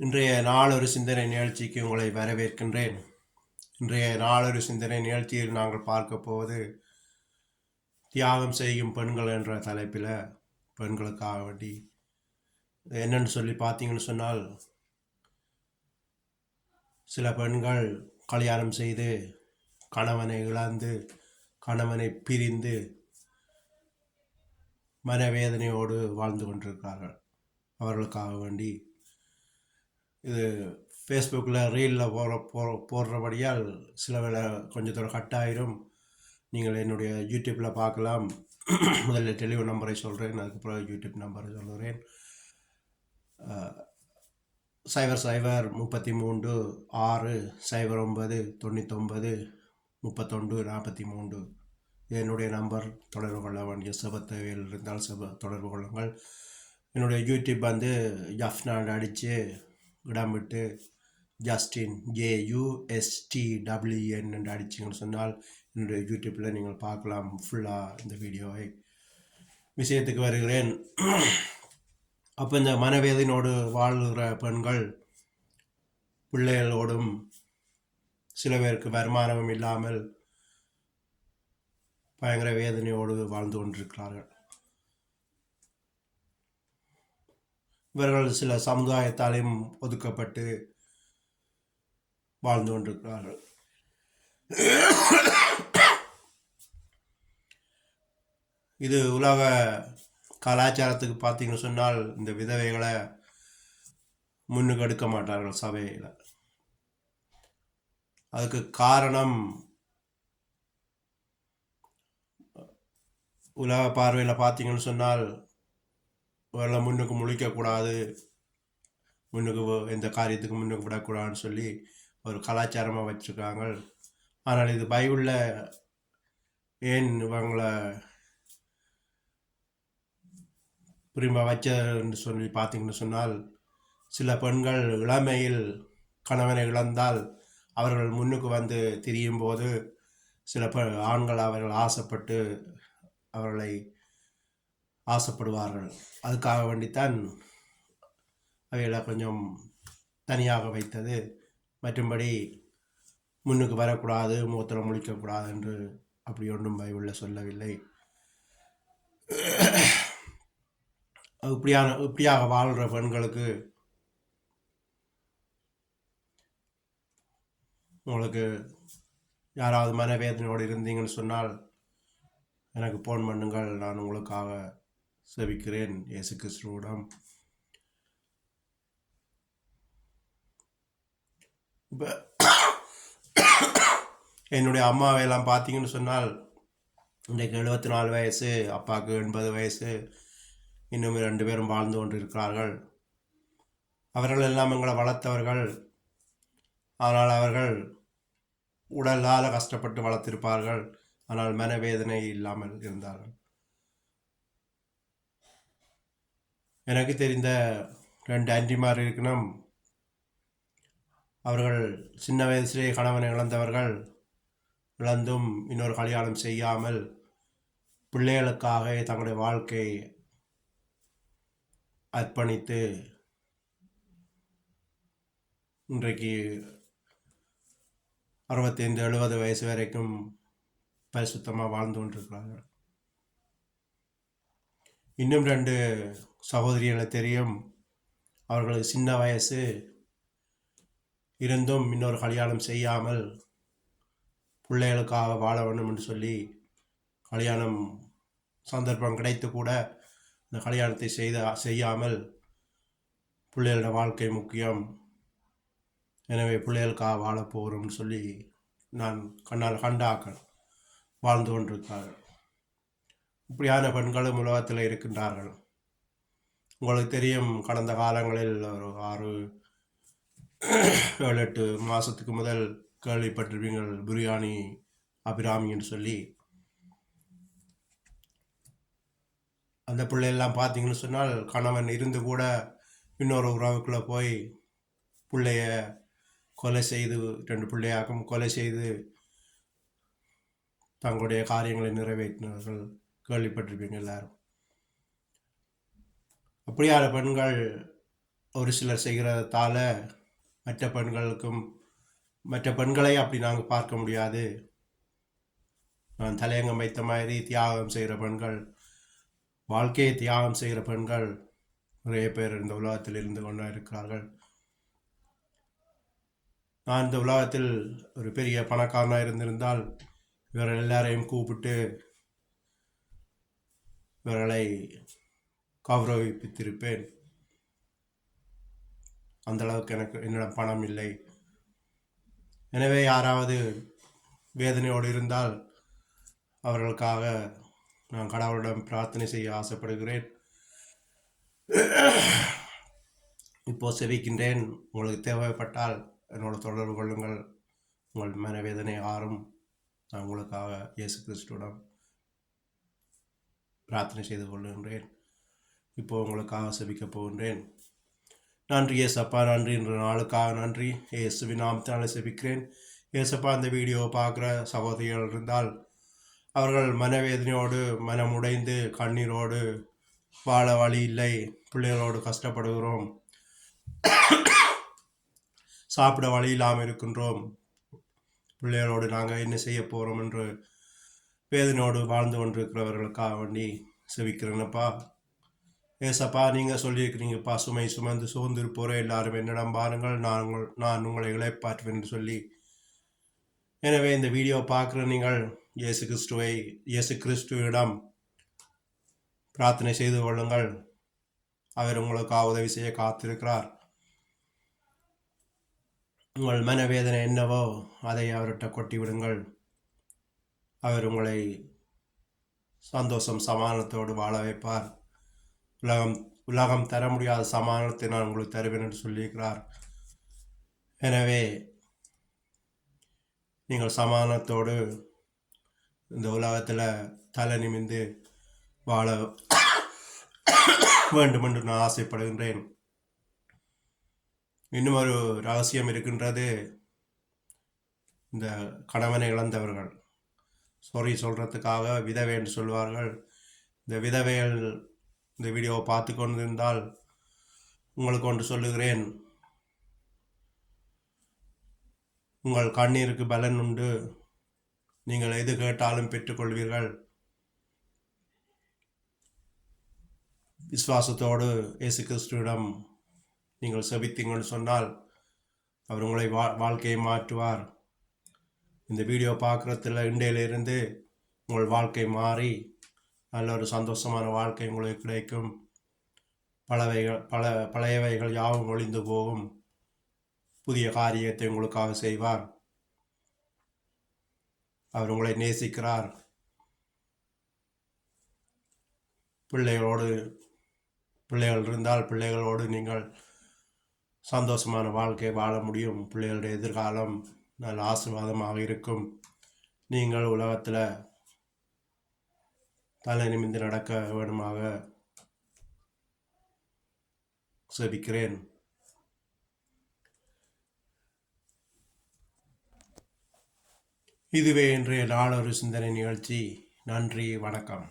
இன்றைய நாளொரு சிந்தனை நிகழ்ச்சிக்கு உங்களை வரவேற்கின்றேன். இன்றைய நாளொரு சிந்தனை நிகழ்ச்சியில் நாங்கள் பார்க்க போவது தியாகம் செய்யும் பெண்கள் என்ற தலைப்பில் பெண்களுக்காக வேண்டி என்னன்னு சொல்லி பார்த்தீங்கன்னு சொன்னால், சில பெண்கள் கல்யாணம் செய்து கணவனை இழந்து கணவனை பிரிந்து மனவேதனையோடு வாழ்ந்து கொண்டிருக்கிறார்கள். அவர்களுக்காக வேண்டி இது ஃபேஸ்புக்கில் ரீலில் போடுறபடியால் சில வேளை கொஞ்சத்தோட கட் ஆயிரும். நீங்கள் என்னுடைய யூடியூப்பில் பார்க்கலாம். முதல்ல டெலிஃபோன் நம்பரை சொல்கிறேன், அதுக்கப்புறம் யூடியூப் நம்பரை சொல்கிறேன். 005609993143 என்னுடைய நம்பர். தொடர்பு கொள்ள வேண்டிய தேவையில் இருந்தால் தொடர்பு கொள்ளுங்கள். என்னுடைய யூடியூப் வந்து ஜஃப்னான் அடித்து இடம் விட்டு ஜஸ்டின் JUSTWN என்று அடிச்சிங்கன்னு சொன்னால் என்னுடைய யூடியூப்பில் நீங்கள் பார்க்கலாம் ஃபுல்லாக இந்த வீடியோவை. விஷயத்துக்கு வருகிறேன். அப்போ இந்த மனவேதனோடு வாழ்கிற பெண்கள் பிள்ளைகளோடும் சில பேருக்கு வருமானமும் இல்லாமல் பயங்கர வேதனையோடு வாழ்ந்து கொண்டிருக்கிறார்கள். இவர்கள் சில சமுதாயத்தாலையும் ஒதுக்கப்பட்டு வாழ்ந்து கொண்டிருக்கிறார்கள். இது உலக கலாச்சாரத்துக்கு பார்த்தீங்கன்னு சொன்னால் இந்த விதவைகளை முன்னுக்கு எடுக்க மாட்டார்கள் சபையில். அதுக்கு காரணம் உலக பார்வையில் பார்த்தீங்கன்னு சொன்னால் இவரெல்லாம் முன்னுக்கு முழிக்கக்கூடாது, முன்னுக்கு எந்த காரியத்துக்கு முன்னுக்கு விடக்கூடாதுன்னு சொல்லி ஒரு கலாச்சாரமாக வச்சுருக்காங்க. ஆனால் இது பைபிளில் ஏன் இவங்களை புரியுமா வச்சன்னு சொல்லி பார்த்தீங்கன்னு சொன்னால், சில பெண்கள் இளமையில் கணவனை இழந்தால் அவர்கள் முன்னுக்கு வந்து திரியும் போது சில ஆண்கள் அவர்கள் ஆசைப்பட்டு அவர்களை ஆசைப்படுவார்கள். அதுக்காக வேண்டித்தான் அவைகளை கொஞ்சம் தனியாக வைத்தது. மற்றும்படி முன்னுக்கு வரக்கூடாது, முகத்தில் முழிக்கக்கூடாது என்று அப்படி ஒன்றும் பைபிளில் சொல்லவில்லை. இப்படியாக வாழ்கிற பெண்களுக்கு உங்களுக்கு யாராவது மனவேதனையோடு இருந்தீங்கன்னு சொன்னால் எனக்கு ஃபோன் பண்ணுங்கள், நான் உங்களுக்காக செபிக்கிறேன் இயேசு கிறிஸ்துவிடம். இப்போ என்னுடைய அம்மாவையெல்லாம் பார்த்தீங்கன்னு சொன்னால் இன்றைக்கு 74 வயசு, அப்பாவுக்கு 80 வயசு, இன்னும் 2 பேரும் வாழ்ந்து கொண்டு இருக்கிறார்கள். அவர்கள் எல்லாம் எங்களை வளர்த்தவர்கள். ஆனால் அவர்கள் உடலால் கஷ்டப்பட்டு வளர்த்திருப்பார்கள், ஆனால் மனவேதனை இல்லாமல் இருந்தார்கள். எனக்கு தெரிந்த 2 ஆன்டிமார் இருக்கணும். அவர்கள் சின்ன வயசுலேயே கணவனை இழந்தவர்கள். இழந்தும் இன்னொரு கல்யாணம் செய்யாமல் பிள்ளைகளுக்காக தங்களுடைய வாழ்க்கையை அர்ப்பணித்து இன்றைக்கு 65-70 வயசு வரைக்கும் பரிசுத்தமாக வாழ்ந்து கொண்டிருக்கிறார்கள். இன்னும் 2 சகோதரிகளை தெரியும். அவர்களுக்கு சின்ன வயசு இருந்தும் இன்னொரு கல்யாணம் செய்யாமல் பிள்ளைகளுக்காக வாழ வேண்டும் என்று சொல்லி கல்யாணம் சந்தர்ப்பம் கிடைத்து கூட இந்த கல்யாணத்தை செய்யாமல் பிள்ளைகளோட வாழ்க்கை முக்கியம், எனவே பிள்ளைகளுக்காக வாழ போகிறோம்னு சொல்லி நான் கண்ணால் கண்டாக்கள் வாழ்ந்து கொண்டிருக்கிறார்கள். இப்படியான பெண்களும் உலகத்தில் இருக்கின்றார்கள். உங்களுக்கு தெரியும், கடந்த காலங்களில் ஒரு 6-7-8 மாதத்துக்கு முதல் கேள்விப்பட்டிருப்பீங்கள் பிரியாணி அபிராமின்னு சொல்லி. அந்த பிள்ளையெல்லாம் பார்த்தீங்கன்னு சொன்னால் கணவன் இருந்து கூட இன்னொரு உறவுக்குள்ளே போய் பிள்ளைய கொலை செய்து, 2 பிள்ளையாக்கும் கொலை செய்து தங்களுடைய காரியங்களை நிறைவேற்றினவர்கள் கேள்விப்பட்டிருப்பீங்க எல்லாரும். அப்படியான பெண்கள் ஒரு சிலர் செய்கிறதால மற்ற பெண்களை அப்படி நாங்கள் பார்க்க முடியாது. நான் தலையங்கம் வைத்த மாதிரி தியாகம் செய்கிற பெண்கள், வாழ்க்கையை தியாகம் செய்கிற பெண்கள் நிறைய பேர் இந்த உலகத்தில் இருந்து கொண்டு இருக்கிறார்கள். நான் இந்த உலகத்தில் ஒரு பெரிய பணக்காரனாக இருந்திருந்தால் இவர்கள் எல்லாரையும் கூப்பிட்டு இவர்களை கௌரவிப்பித்திருப்பேன். அந்த அளவுக்கு என்னிடம் பணம் இல்லை. எனவே யாராவது வேதனையோடு இருந்தால் அவர்களுக்காக நான் கடவுளிடம் பிரார்த்தனை செய்ய ஆசைப்படுகிறேன். இப்போ செவிக்கின்றேன். உங்களுக்கு தேவைப்பட்டால் என்னோட தொடர்பு கொள்ளுங்கள். உங்கள் மனவேதனை ஆறும். நான் உங்களுக்காக இயேசு கிறிஸ்துவிடம் பிரார்த்தனை செய்து கொள்கின்றேன். இப்போ உங்களுக்காக செபிக்கப் போகின்றேன். நன்றி ஏசப்பா, நன்றி என்ற நாளுக்காக நன்றி. இயேசுவின் நாமத்தினால செபிக்கிறேன். ஏசப்பா, இந்த வீடியோவை பார்க்குற சகோதரிகள் இருந்தால் அவர்கள் மனவேதனையோடு மனமுடைந்து கண்ணீரோடு வாழ வழி இல்லை, பிள்ளைகளோடு கஷ்டப்படுகிறோம், சாப்பிட வழி இல்லாமல் இருக்கின்றோம், பிள்ளைகளோடு நாங்கள் என்ன செய்ய போகிறோம் என்று வேதனையோடு வாழ்ந்து கொண்டிருக்கிறவர்களுக்காக வேண்டி செவிக்கிறேனப்பா. ஏசப்பா, நீங்கள் சொல்லியிருக்கிறீங்கப்பா, சுமை சுமந்து சோர்ந்திருப்போரே எல்லாரும் என்னிடம் பாருங்கள், நான் உங்களை இளைப்பாற்றுவேன் என்று சொல்லி. எனவே இந்த வீடியோ பார்க்குற நீங்கள் இயேசு கிறிஸ்துவிடம் பிரார்த்தனை செய்து கொள்ளுங்கள். அவர் உங்களுக்காக உதவி செய்ய காத்திருக்கிறார். உங்கள் மனவேதனை என்னவோ அதை அவர்கிட்ட கொட்டி விடுங்கள். அவர் உங்களை சந்தோஷம் சமாதானத்தோடு வாழ வைப்பார். உலகம் தர முடியாத சமாதானத்தை நான் உங்களுக்கு தருவேன் என்று சொல்லியிருக்கிறார். எனவே நீங்கள் சமாதானத்தோடு இந்த உலகத்தில் தலை நிமிந்து வாழ வேண்டும் என்று நான் ஆசைப்படுகின்றேன். இன்னும் ஒரு ரகசியம் இருக்கின்றது. இந்த கணவனை இழந்தவர்கள் சாரி சொல்கிறதுக்காக விதவை என்று சொல்வார்கள். இந்த விதவைகள் இந்த வீடியோவை பார்த்து கொண்டிருந்தால் உங்களுக்கு ஒன்று சொல்லுகிறேன். உங்கள் கண்ணீருக்கு பலன் உண்டு. நீங்கள் எது கேட்டாலும் பெற்றுக்கொள்வீர்கள். விசுவாசத்தோடு இயேசு கிறிஸ்துவிடம் நீங்கள் செபித்தீங்கன்னு சொன்னால் அவர் உங்களை வாழ்க்கையை மாற்றுவார். இந்த வீடியோ பார்க்குறதுல இன்றையிலிருந்து உங்கள் வாழ்க்கை மாறி நல்ல ஒரு சந்தோஷமான வாழ்க்கை உங்களுக்கு கிடைக்கும். பழையவைகள் யாவும் ஒழிந்து போகும். புதிய காரியத்தை உங்களுக்காக செய்வார். அவர் உங்களை நேசிக்கிறார். பிள்ளைகள் இருந்தால் பிள்ளைகளோடு நீங்கள் சந்தோஷமான வாழ்க்கை வாழ முடியும். பிள்ளைகளுடைய எதிர்காலம் நல்ல ஆசீர்வாதமாக இருக்கும். நீங்கள் உலகத்தில் தலை நிமிர்ந்து நடக்க வேண்டுமாக செபிக்கிறேன். இதுவே இன்றைய நாளொரு சிந்தனை நிகழ்ச்சி. நன்றி, வணக்கம்.